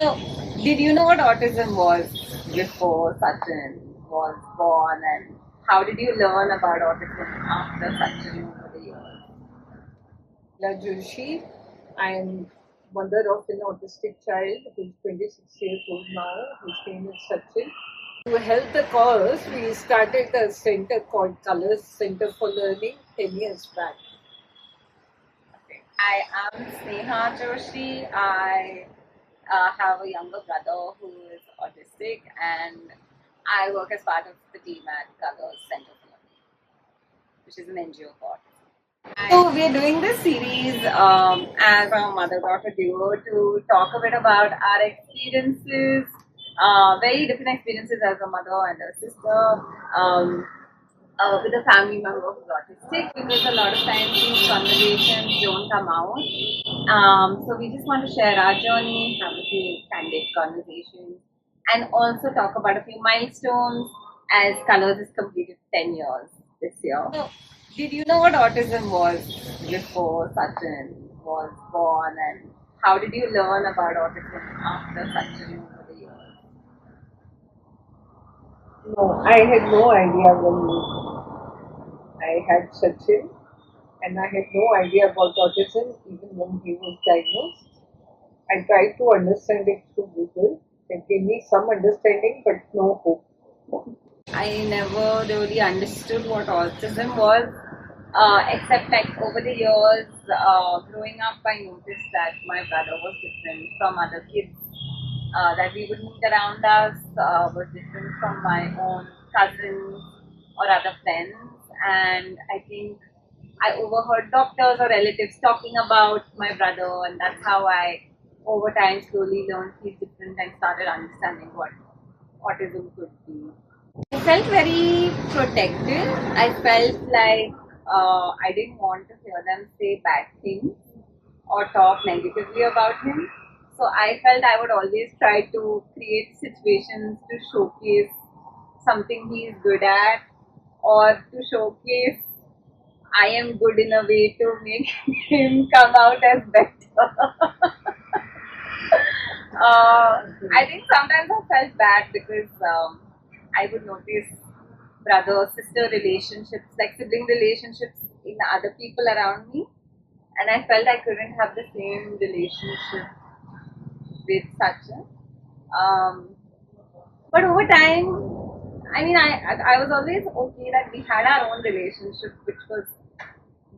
So, did you know what autism was before Sachin was born, and how did you learn about autism after Sachin over the years? Joshi. I am mother of an autistic child who's 26 years old now. His name is Sachin. To help the cause, we started a center called Colors Center for Learning 10 years back. I am Sneha Joshi. I have a younger brother who is autistic, and I work as part of the team at Colors Center for Learning, which is an NGO for autism. So we're doing this series as a mother-daughter duo to talk a bit about our experiences, very different experiences as a mother and a sister. With a family member who's autistic, because a lot of times these conversations don't come out. So we just want to share our journey, have a few candid conversations, and also talk about a few milestones as Colors has completed 10 years this year. So, did you know what autism was before Sachin was born, and how did you learn about autism after Sachin over the years? No, I had no idea when I had Sachin, and I had no idea about autism even when he was diagnosed. I tried to understand it through Google. It gave me some understanding, but no hope. I never really understood what autism was, except like over the years, growing up, I noticed that my brother was different from other kids that we would meet around us, was different from my own cousins or other friends. And I think I overheard doctors or relatives talking about my brother, and that's how I, over time, slowly learned he's different and started understanding what autism could be. I felt very protective. I felt like I didn't want to hear them say bad things or talk negatively about him. So I felt I would always try to create situations to showcase something he is good at, or to showcase I am good in a way to make him come out as better. I think sometimes I felt bad because I would notice brother sister relationships, like sibling relationships in other people around me, and I felt I couldn't have the same relationship with Sachin. Um, but over time, I mean, I was always okay that we had our own relationship, which was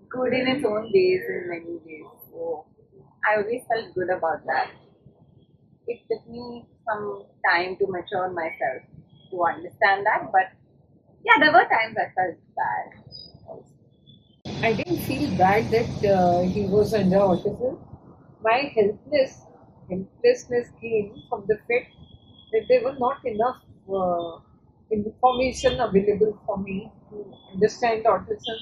good in its own ways in many ways. So I always felt good about that. It took me some time to mature myself to understand that, but yeah, there were times I felt bad. Also. I didn't feel bad that he was under autism. My helplessness came from the fact that there were not enough information available for me to understand autism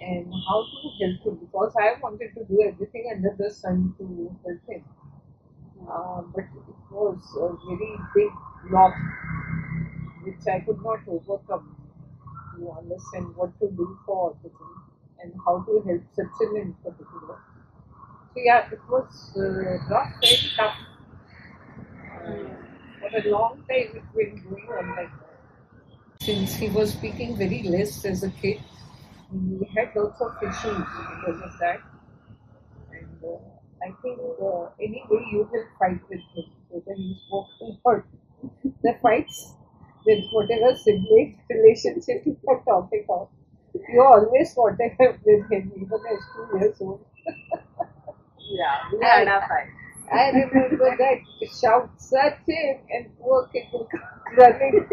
and how to help him, because I wanted to do everything under the sun to help him. But it was a very big block which I could not overcome to understand what to do for autism and how to help Sachin in particular. So yeah, it was rough, very tough. For a long time, it's been going on like that. Since he was speaking very less as a kid, he had lots of issues because of that. And I think any way you will fight with him, whether he spoke or the fights with whatever sibling relationship you are talking of, you always fought with him, even as 2 years old. Yeah, we had I, our fight. I remember that shouts at him and poor kid will come running.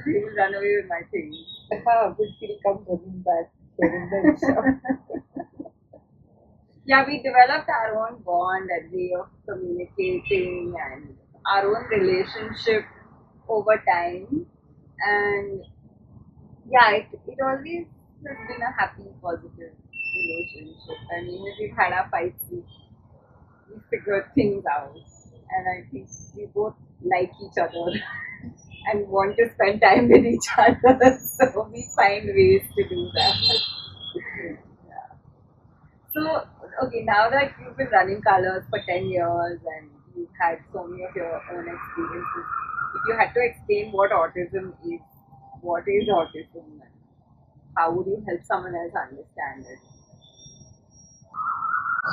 He will run away with my things. But he'll come running back, hearing that shout. Yeah, we developed our own bond and way of communicating and our own relationship over time. And yeah, it always has been a happy, positive relationship. I mean, if we've had our fights, we figured things out. And I think we both like each other and want to spend time with each other. So we find ways to do that. So Okay, now that you've been running colors for 10 years and you've had so many of your own experiences, if you had to explain what autism is, what is autism and how would you help someone else understand it?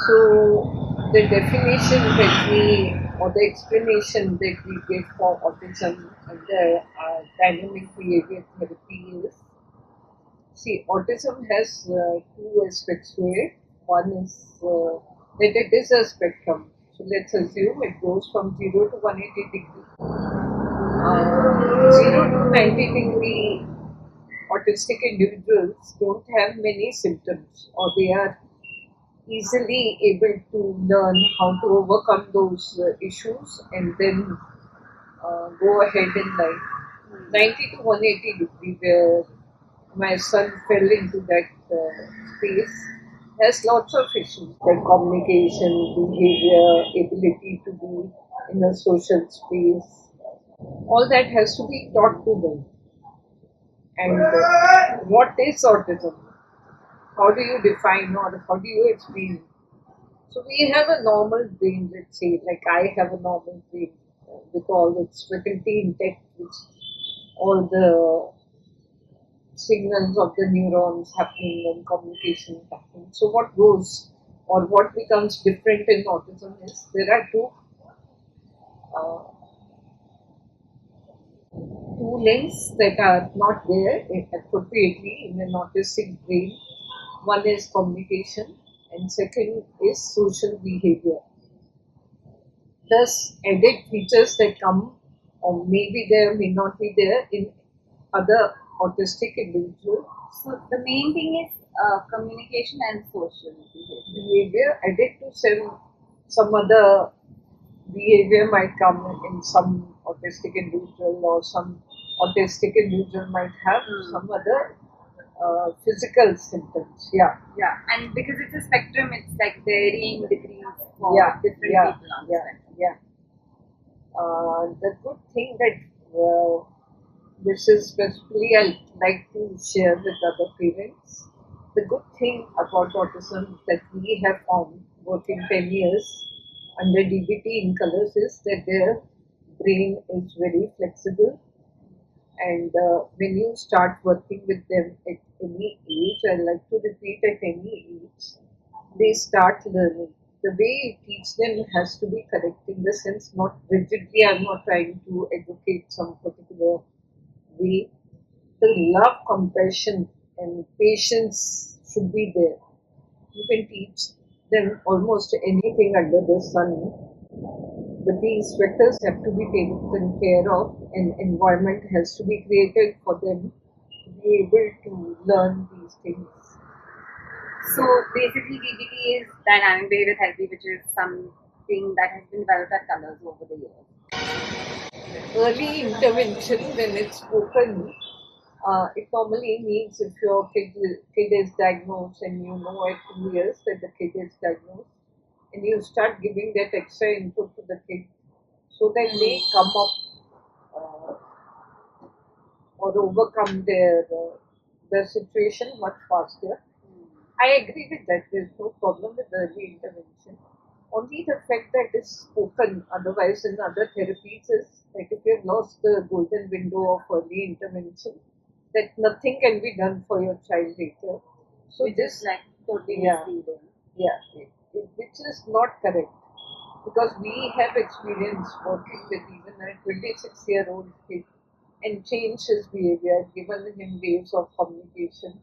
So the definition that we, or the explanation that we give for autism under dynamic behavior therapy is, see, autism has two aspects to it. One is that it is a spectrum. So let's assume it goes from 0 to 180 degree. 0 to 90-degree autistic individuals don't have many symptoms, or they are easily able to learn how to overcome those issues and then go ahead in life. 90 to 180 degree, where my son fell into that space, has lots of issues like communication, behavior, ability to be in a social space. All that has to be taught to them. And what is autism? How do you define or how do you explain? So we have a normal brain, let's say, like I have a normal brain with all its faculty intact, with all the signals of the neurons happening and communication happening. So what goes or what becomes different in autism is there are uh, two links that are not there appropriately in an autistic brain. One is communication and second is social behavior. Plus added features that come or maybe there may not be there in other autistic individuals. So the main thing is communication and social behavior. Behavior added to some other behavior might come in some autistic individual, or some autistic individual might have some other physical symptoms. Yeah, Yeah, and because it's a spectrum, it's like varying degrees for yeah, different yeah, people on the yeah, spectrum. yeah. The good thing that this is specifically I like to share with other parents. The good thing about autism that we have found working 10 years under DBT in colors is that their brain is very flexible, and when you start working with them at any age, I like to repeat at any age, they start learning. The way you teach them has to be correct in the sense, not rigidly. I'm not trying to advocate some particular way. The love, compassion, and patience should be there. You can teach them almost anything under the sun, but these factors have to be taken care of, and environment has to be created for them to be able to learn these things. So basically, DBT is dynamic behavior therapy, which is something that has been developed at Colors over the years. Early intervention, when it's spoken, it normally means if your kid is diagnosed and you know at 2 years that the kid is diagnosed, and you start giving that extra input to the kid so that they come up or overcome their situation much faster. I agree with that. There's no problem with early intervention. Only the fact that it's spoken, otherwise in other therapies, is that if you've lost the golden window of early intervention, that nothing can be done for your child later. So Which is like totally yeah, misleading. yeah, which is not correct, because we have experience working with even a 26-year-old kid and changed his behavior, given him ways of communication,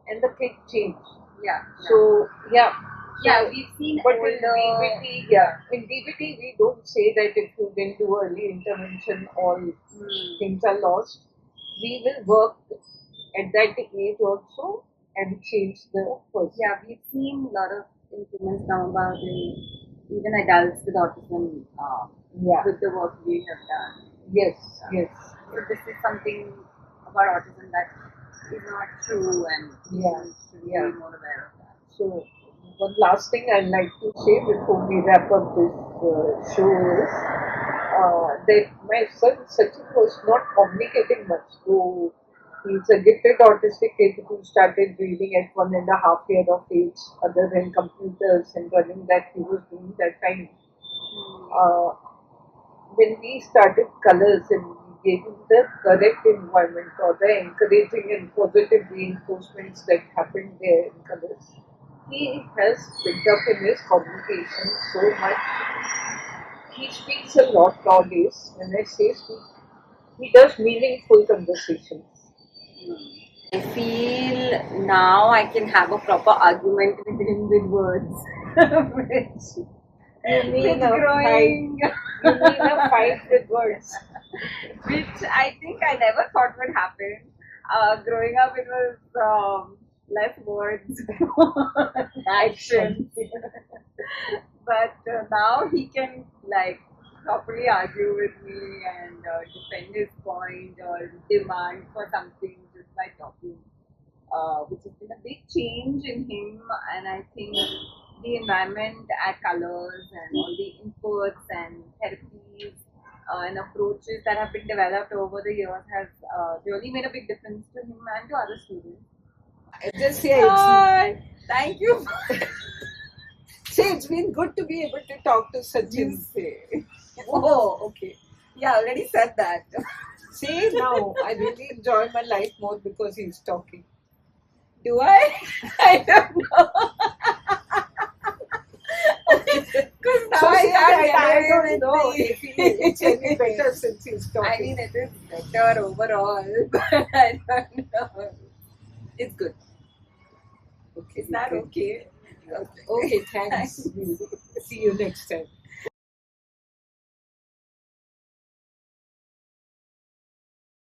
and the kid changed. Yeah. So yeah, Yeah, we've seen but older. in DBT, yeah, in DBT we don't say that if you didn't do early intervention, all things are lost. We will work at that age also and change the person. Yeah, we've seen a lot of improvements now about even adults with autism Yeah. with the work we have done. Yes, yes, So this is something about autism that is not true, and yeah, people should yeah. be more aware of that. So, one last thing I'd like to say before we wrap up this show is that my son Sachin was not communicating much, though He's a gifted autistic kid who started reading at 1.5 years of age. Other than computers and learning that he was doing that time. Uh, when we started colors and we gave him the correct environment or the encouraging and positive reinforcements that happened there in colors, he has picked up in his communication so much. He speaks a lot nowadays. When I say speak, he does meaningful conversations. I feel now I can have a proper argument with him with words, which You mean with a growing, fight? You mean a fight with words? which I think I never thought would happen. Growing up, it was less words, more action. But now he can like properly argue with me and defend his point or demand for something just by talking, which has been a big change in him. And I think the environment at Colors and all the inputs and therapies and approaches that have been developed over the years has really made a big difference to him and to other students. Just say Thank you. it's been good to be able to talk to Sachin. Say. Oh, okay. Yeah, I already said that. See, now I really enjoy my life more because he's talking. Do I? I don't know. Because now I I can't don't know if it's any better since he's talking. I mean, it is better overall, but I don't know. It's good. Okay, Is that okay? Okay, thanks. We'll see you next time.